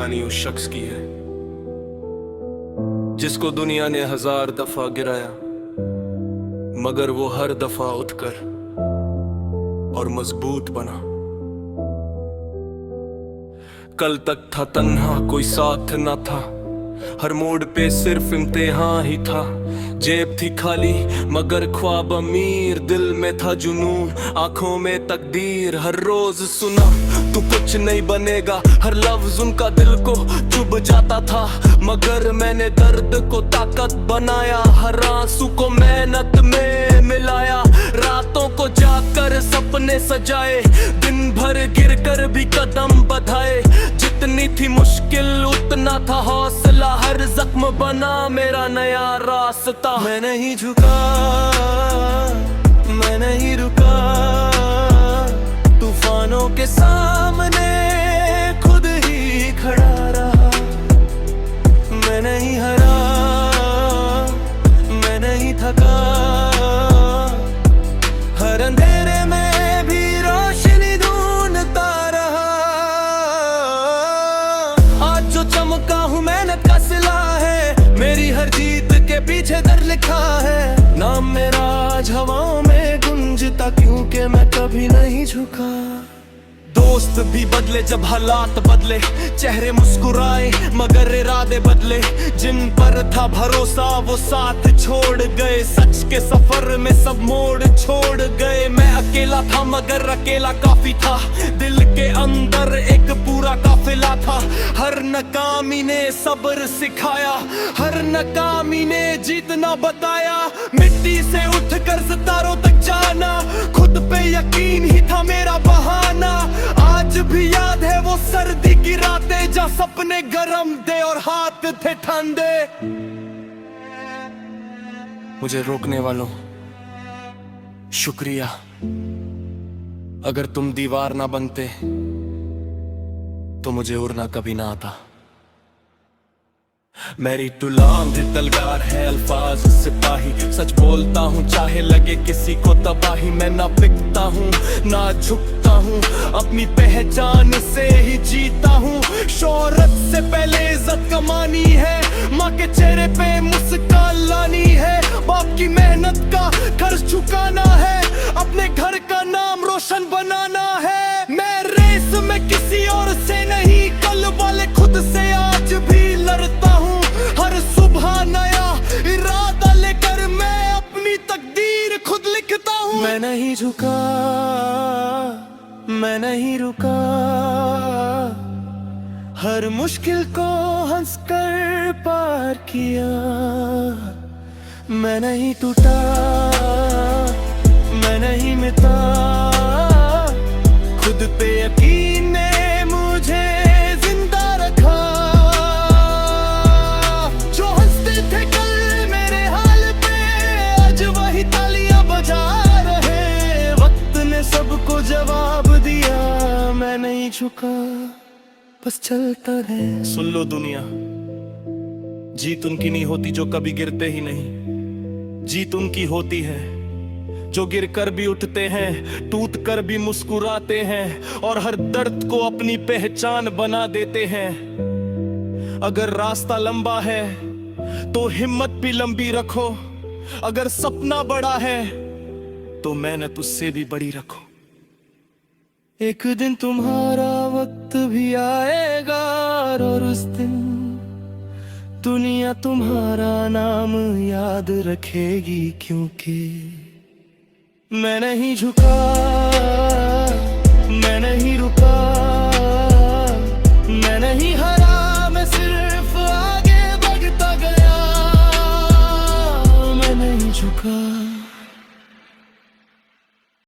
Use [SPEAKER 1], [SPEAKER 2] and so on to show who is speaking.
[SPEAKER 1] कहानी उस शख्स की है जिसको दुनिया ने 1000 दफा गिराया, मगर वो हर दफा उठकर और मजबूत बना। कल तक था तन्हा, कोई साथ ना था, हर मोड़ पे सिर्फ इम्तिहान ही था। जेब थी खाली मगर ख्वाब अमीर, दिल में था जुनून, आंखों में तकदीर। हर रोज सुना तू कुछ नहीं बनेगा, हर लफ्ज उनका दिल को चुभ जाता था, मगर मैंने दर्द को ताकत बनाया। हर आंसू को मेहनत में मिलाया, रातों को जाकर सपने सजाए, दिन भर गिर कर भी कदम बढ़ाए। जितनी थी मुश्किल उतना था हौसला, हर जख्म बना मेरा नया रास्ता। मैं नहीं झुका, मैं नहीं रुका, तूफानों के सामने खुद ही खड़ा रहा। मैं नहीं हरा, मैं नहीं थका, हर अंधेरे में भी रोशनी ढूंढता रहा। आज जो चमका हूँ मेहनत का सिला है, मेरी हर जीत के पीछे दर्द लिखा है। नाम मेरा आज हवाओं में गूंजता, क्योंकि मैं कभी नहीं झुका। दोस्त भी बदले जब हालात बदले, चेहरे मुस्कुराए मगर इरादे बदले। जिन पर था भरोसा वो साथ छोड़ गए, सच के सफर में सब मोड़ छोड़ गए। मैं अकेला था मगर अकेला काफी था, दिल के अंदर एक पूरा काफिला था। हर नाकामी ने सब्र सिखाया, हर नाकामी ने जीतना बताया। मिट्टी से उठकर सितारों तक जाना, खुद पे यकीन ही था मेरा बहाना। आज भी याद है वो सर्दी की रातें, जहाँ सपने गरम थे और हाथ थे ठंडे। मुझे रोकने वालों शुक्रिया, अगर तुम दीवार ना बनते तो मुझे उड़ना कभी ना आता। मेरी तुलाम भी तलवार है, अल्फाज सिपाही, सच बोलता हूँ चाहे लगे किसी को तबाही। मैं ना बिकता हूँ ना झुकता हूँ, अपनी पहचान से ही जीता हूँ। शोहरत से पहले इज्जत कमानी है, माँ के चेहरे पे मुस्कान लानी है। बाप की मेहनत का कर्ज चुकाना है, अपने घर का नाम रोशन बनाना है। मैं रेस में किसी और से नहीं, कल वाले खुद से आज भी लड़ता हूँ। हर सुबह नया इरादा लेकर मैं अपनी तकदीर खुद लिखता हूँ। मैं नहीं झुका, मैं नहीं रुका, हर मुश्किल को हंसकर पार किया। मैं नहीं टूटा, मैं नहीं मिटा, खुद पे यकीन ने मुझे जिंदा रखा। जो हंसते थे कल मेरे हाल पे, आज वही तालियां बजा रहे। वक्त ने सबको जवाब दिया, मैं नहीं झुका, बस चलता है। सुन लो दुनिया, जीत उनकी नहीं होती जो कभी गिरते ही नहीं, जीत उनकी होती है जो गिर कर भी उठते हैं, टूट कर भी मुस्कुराते हैं और हर दर्द को अपनी पहचान बना देते हैं। अगर रास्ता लंबा है तो हिम्मत भी लंबी रखो, अगर सपना बड़ा है तो मेहनत उससे भी बड़ी रखो। एक दिन तुम्हारा वक्त भी आएगा और उस दिन दुनिया तुम्हारा नाम याद रखेगी, क्योंकि मैं नहीं झुका, मैं नहीं रुका।